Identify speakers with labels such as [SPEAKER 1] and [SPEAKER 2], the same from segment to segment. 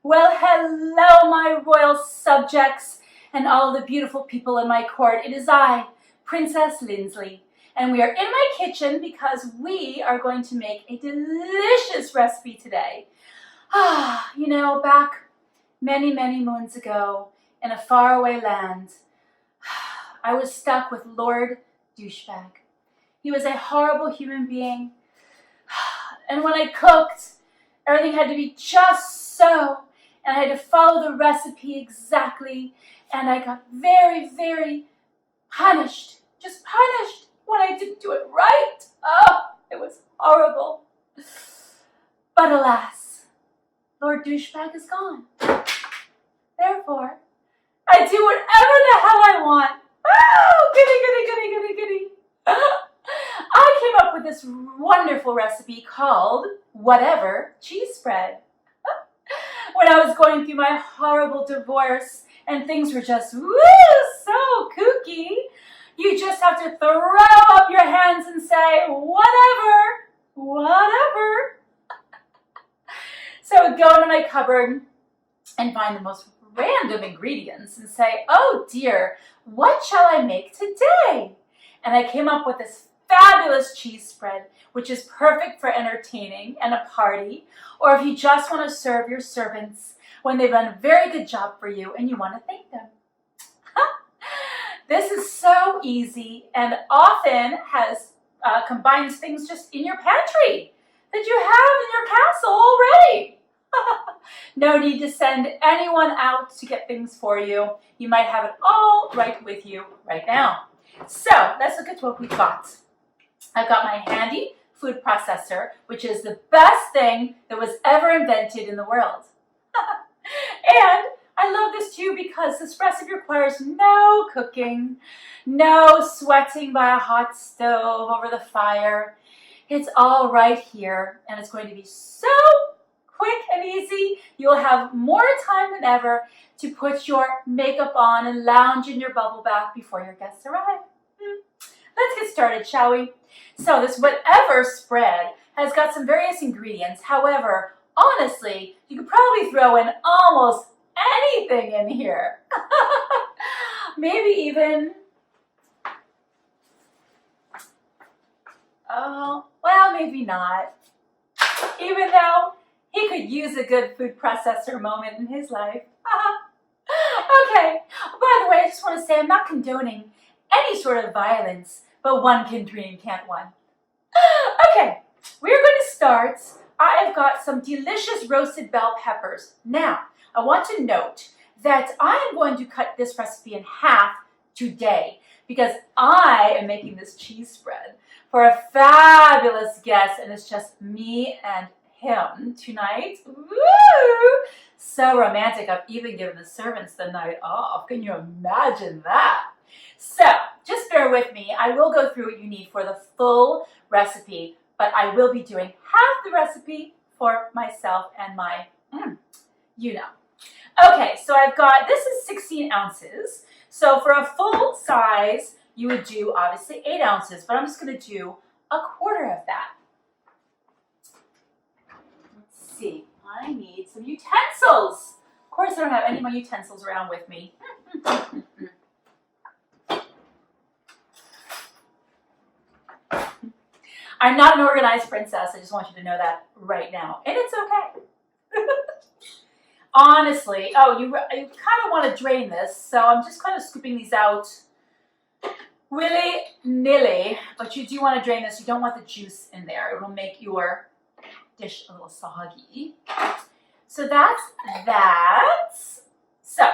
[SPEAKER 1] Well, hello, my royal subjects and all the beautiful people in my court. It is I, Princess Lindsley, and we are in my kitchen because we are going to make a delicious recipe today. Back many, many moons ago in a faraway land, I was stuck with Lord Douchebag. He was a horrible human being, and when I cooked, everything had to be just so, and I had to follow the recipe exactly, and I got very, very punished, just punished when I didn't do it right. Oh, it was horrible. But alas, Lord Douchebag is gone. Therefore, I do whatever the hell I want. Oh, goody, goody, goody, goody, goody. I came up with this wonderful recipe called Whatever Cheese Spread. When I was going through my horrible divorce and things were just so kooky, you just have to throw up your hands and say, whatever, whatever. So I would go into my cupboard and find the most random ingredients and say, oh dear, what shall I make today? And I came up with this fabulous cheese spread, which is perfect for entertaining and a party, or if you just want to serve your servants when they've done a very good job for you and you want to thank them. This is so easy and often combines things just in your pantry that you have in your castle already. No need to send anyone out to get things for you. You might have it all right with you right now. So let's look at what we've got. I've got my handy food processor, which is the best thing that was ever invented in the world. And I love this too because this recipe requires no cooking, no sweating by a hot stove over the fire. It's all right here, and it's going to be so quick and easy. You'll have more time than ever to put your makeup on and lounge in your bubble bath before your guests arrive. Let's get started, shall we? So this whatever spread has got some various ingredients. However, honestly, you could probably throw in almost anything in here. Maybe even, maybe not. Even though he could use a good food processor moment in his life. Okay, by the way, I just want to say I'm not condoning any sort of violence, but one can dream, can't one? Okay, we're going to start. I've got some delicious roasted bell peppers. Now, I want to note that I am going to cut this recipe in half today because I am making this cheese spread for a fabulous guest, and it's just me and him tonight. Woo! So romantic. I've even given the servants the night off. Can you imagine that? So just bear with me. I will go through what you need for the full recipe, but I will be doing half the recipe for myself and my, Okay, so I've got, this is 16 ounces. So for a full size, you would do obviously 8 ounces, but I'm just going to do a quarter of that. Let's see, I need some utensils. Of course, I don't have any of my utensils around with me. I'm not an organized princess. I just want you to know that right now. And it's okay. Honestly, you kind of want to drain this, so I'm just kind of scooping these out willy-nilly. But you do want to drain this. You don't want the juice in there. It will make your dish a little soggy. So that's that. So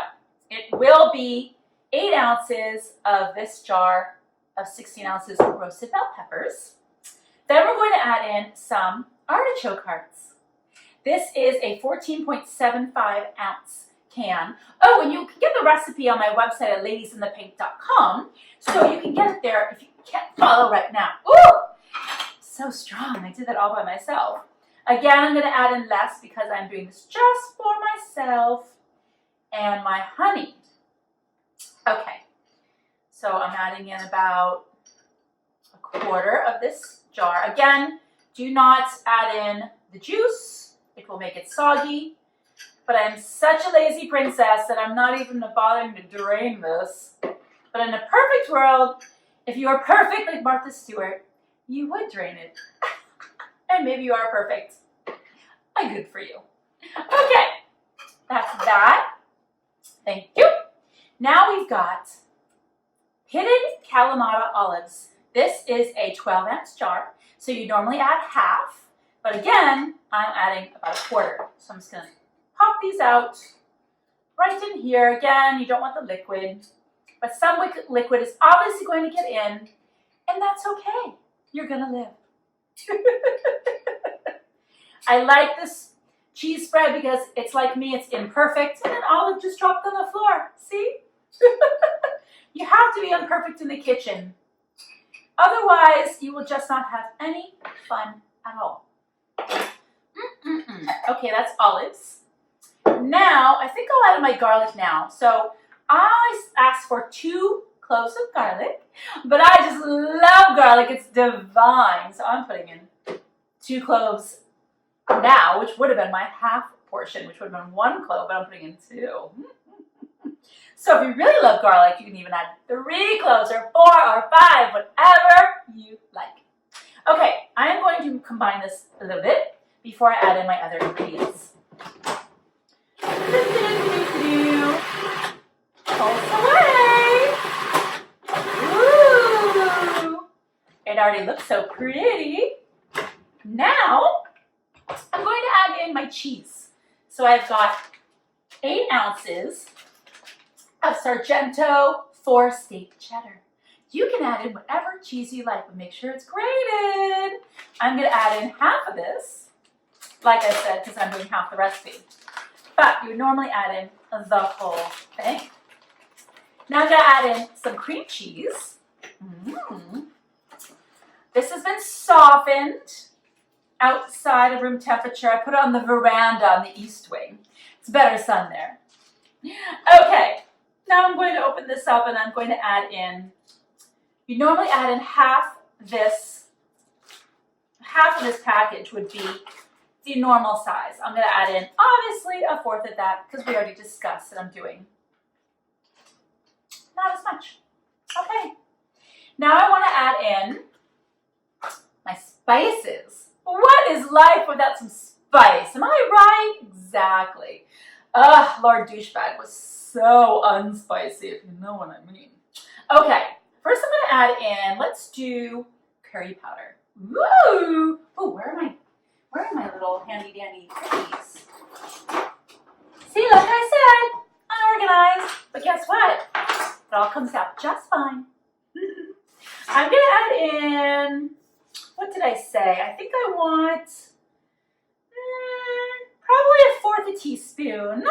[SPEAKER 1] it will be 8 ounces of this jar of 16 ounces of roasted bell peppers. Then we're going to add in some artichoke hearts. This is a 14.75 ounce can. Oh, and you can get the recipe on my website at ladiesinthepink.com, so you can get it there if you can't follow right now. Ooh, so strong. I did that all by myself. Again, I'm going to add in less because I'm doing this just for myself and my honey. Okay, so I'm adding in about a quarter of this jar. Again, do not add in the juice. It will make it soggy. but I'm such a lazy princess that I'm not even bothering to drain this. But in a perfect world, if you were perfect like Martha Stewart, you would drain it. And maybe you are perfect. Good for you. Okay, that's that. Thank you. Now we've got pitted Kalamata olives. This is a 12-ounce jar, so you normally add half, but again, I'm adding about a quarter. So I'm just gonna pop these out right in here. Again, you don't want the liquid, but some liquid is obviously going to get in, and that's okay. You're gonna live. I like this cheese spread because it's like me, it's imperfect, and an olive just dropped on the floor. See? You have to be imperfect in the kitchen. Otherwise, you will just not have any fun at all. Okay, that's olives. Now, I think I'll add my garlic now. So I asked for 2 cloves of garlic, but I just love garlic. It's divine. So I'm putting in 2 cloves now, which would have been my half portion, which would have been 1 clove, but I'm putting in 2. So if you really love garlic, you can even add 3 cloves or 4 or 5, whatever you like. Okay, I am going to combine this a little bit before I add in my other ingredients. Pulse away. Ooh, it already looks so pretty. Now, I'm going to add in my cheese. So I've got 8 ounces of Sargento 4-steak cheddar. You can add in whatever cheese you like, but make sure it's grated. I'm going to add in half of this, like I said, because I'm doing half the recipe. But you would normally add in the whole thing. Now I'm going to add in some cream cheese. This has been softened outside of room temperature. I put it on the veranda on the east wing. It's better sun there. Okay, now I'm going to open this up and I'm going to add in, you normally add in half of this package would be the normal size. I'm going to add in, obviously, a 1/4 of that because we already discussed that I'm doing not as much. Okay, now I want to add in my spices. What is life without some spice? Am I right? Exactly. Lord Douchebag was so unspicy, if you know what I mean. Okay, first I'm going to add in, let's do curry powder. Woo! Oh, where are my little handy dandy cookies? See, like I said, unorganized. But guess what? It all comes out just fine. I'm going to add in, what did I say? I think I want probably a 1/4 teaspoon.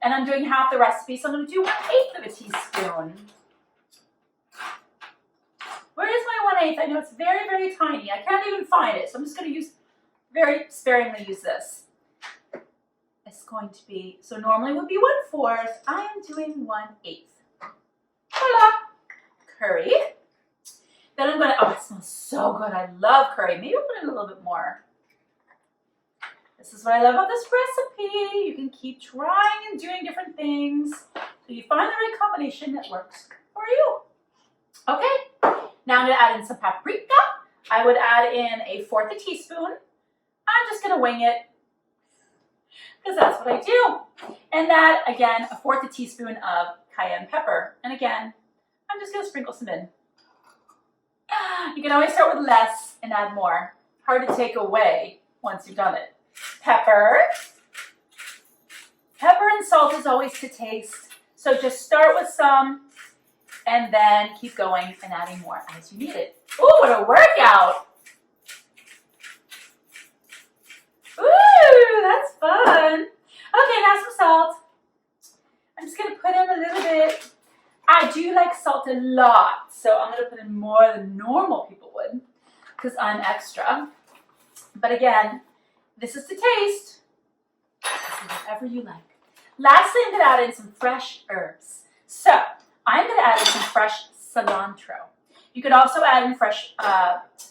[SPEAKER 1] And I'm doing half the recipe, so I'm going to do 1/8 of a teaspoon. Where is my 1/8? I know it's very, very tiny. I can't even find it, so I'm just going to very sparingly use this. It's going to be, so normally it would be 1/4. I am doing 1/8. Voila! Curry. Then I'm going to, oh, it smells so good. I love curry. Maybe I'll put in a little bit more. This is what I love about this recipe. You can keep trying and doing different things so you find the right combination that works for you. Okay, now I'm going to add in some paprika. I would add in a 1/4 teaspoon. I'm just going to wing it because that's what I do. And that, again, a 1/4 teaspoon of cayenne pepper. And again, I'm just going to sprinkle some in. You can always start with less and add more. Hard to take away once you've done it. Pepper. Pepper and salt is always to taste. So just start with some and then keep going and adding more as you need it. Ooh, what a workout. Ooh, that's fun. Okay, now some salt. I'm just going to put in a little bit. I do like salt a lot, so I'm going to put in more than normal people would because I'm extra. But again, this is to taste. Whatever you like. Lastly, I'm going to add in some fresh herbs. So I'm going to add in some fresh cilantro. You could also add in fresh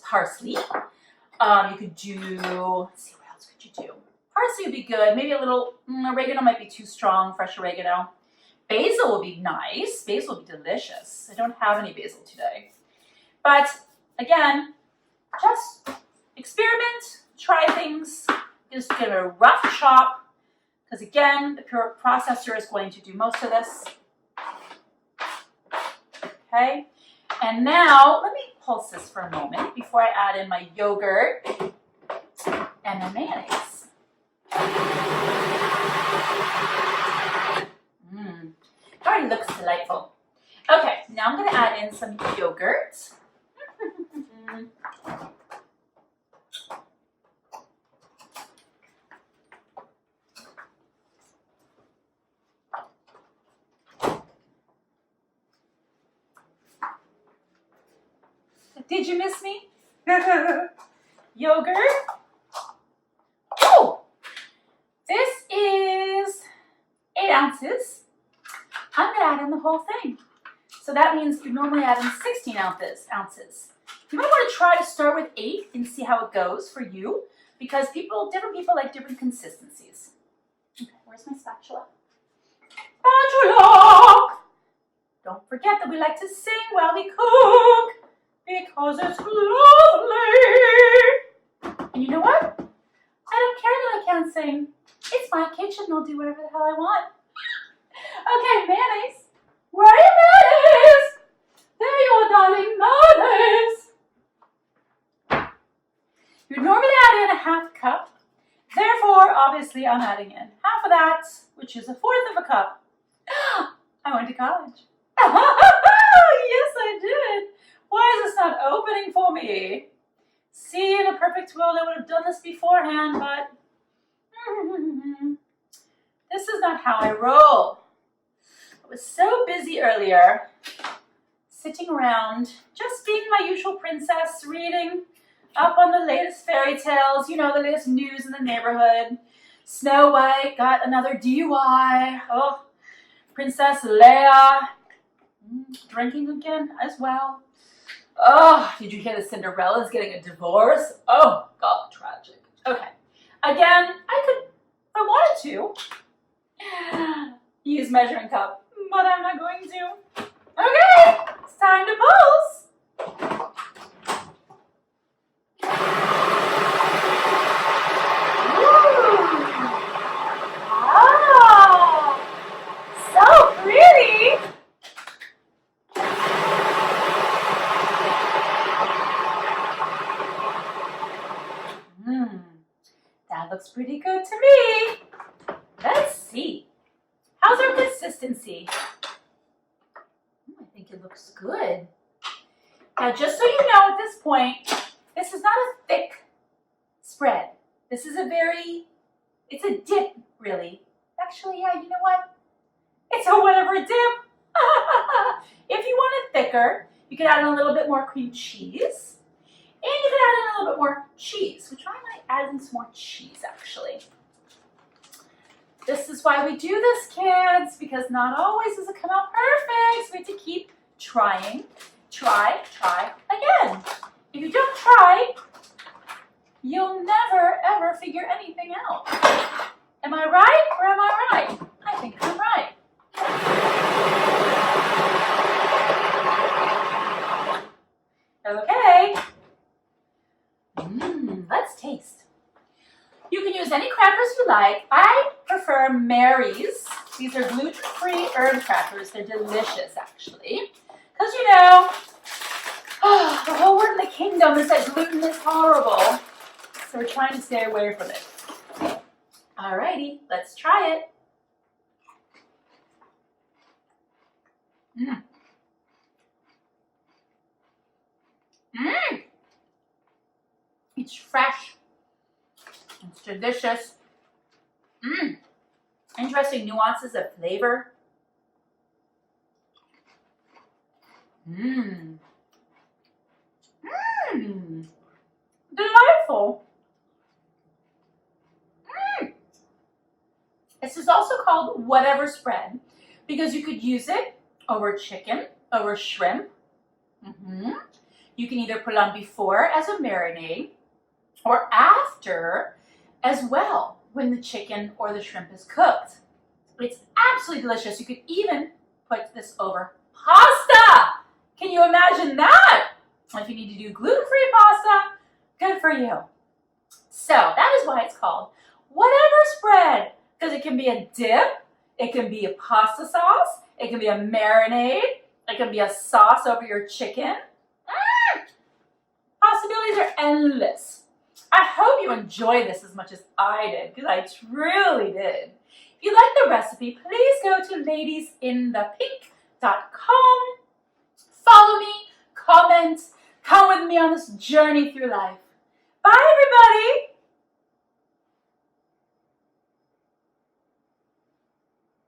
[SPEAKER 1] parsley. You could do, let's see, what else could you do? Parsley would be good. Maybe a little oregano might be too strong, fresh oregano. Basil will be nice. Basil will be delicious. I don't have any basil today. But again, just experiment, try things. Just give it a rough chop, because again, the processor is going to do most of this. Okay, and now let me pulse this for a moment before I add in my yogurt and my mayonnaise. It already looks delightful. Okay, now I'm going to add in some yogurt. Did you miss me? Yogurt. Oh, this is 8 ounces. I'm going to add in the whole thing. So that means you normally add in 16 ounces. You might want to try to start with 8 and see how it goes for you, because different people like different consistencies. Okay, where's my spatula? Spatula! Don't forget that we like to sing while we cook, because it's lovely. And you know what? I don't care that I can't sing. It's my kitchen. I'll do whatever the hell I want. Okay, mayonnaise. Where are you, mayonnaise? There you are, darling, mayonnaise. You normally add in a half cup. Therefore, obviously, I'm adding in half of that, which is 1/4 of a cup. I went to college. Yes, I did. Why is this not opening for me? See, in a perfect world, I would have done this beforehand, but this is not how I roll. I was so busy earlier, sitting around, just being my usual princess, reading up on the latest fairy tales, you know, the latest news in the neighborhood. Snow White got another DUI. Oh, Princess Leia drinking again as well. Oh, did you hear that Cinderella's getting a divorce? Oh, God, tragic. Okay. Again, I could, if I wanted to, use measuring cup, but I'm not going to. Okay, it's time to pulse. Ooh. Oh, so pretty. That looks pretty good to me. Let's see. How's our consistency? I think it looks good. Now, just so you know at this point, this is not a thick spread. This is it's a dip, really. Actually, yeah, you know what? It's a whatever dip. If you want it thicker, you can add in a little bit more cream cheese. And you can add in a little bit more cheese, which I might add in some more cheese, actually. This is why we do this, kids, because not always does it come out perfect. So we have to keep trying. Try again. If you don't try, you'll never, ever figure anything out. Am I right or am I right? I think I'm right. Okay. Let's taste. You can use any crackers you like. I prefer Mary's. These are gluten-free herb crackers. They're delicious, actually. Because, you know, the whole word in the kingdom is that gluten is horrible. So we're trying to stay away from it. Alrighty, let's try it. It's fresh. It's delicious. Interesting nuances of flavor. Delightful. This is also called whatever spread because you could use it over chicken, over shrimp. You can either put it on before as a marinade or after as well. when the chicken or the shrimp is cooked. It's absolutely delicious. You could even put this over pasta. Can you imagine that? If you need to do gluten-free pasta, good for you. So that is why it's called whatever spread, because it can be a dip, it can be a pasta sauce, it can be a marinade, it can be a sauce over your chicken. Possibilities are endless. I hope you enjoy this as much as I did, because I truly did. If you like the recipe, please go to ladiesinthepink.com. Follow me, comment, come with me on this journey through life. Bye, everybody!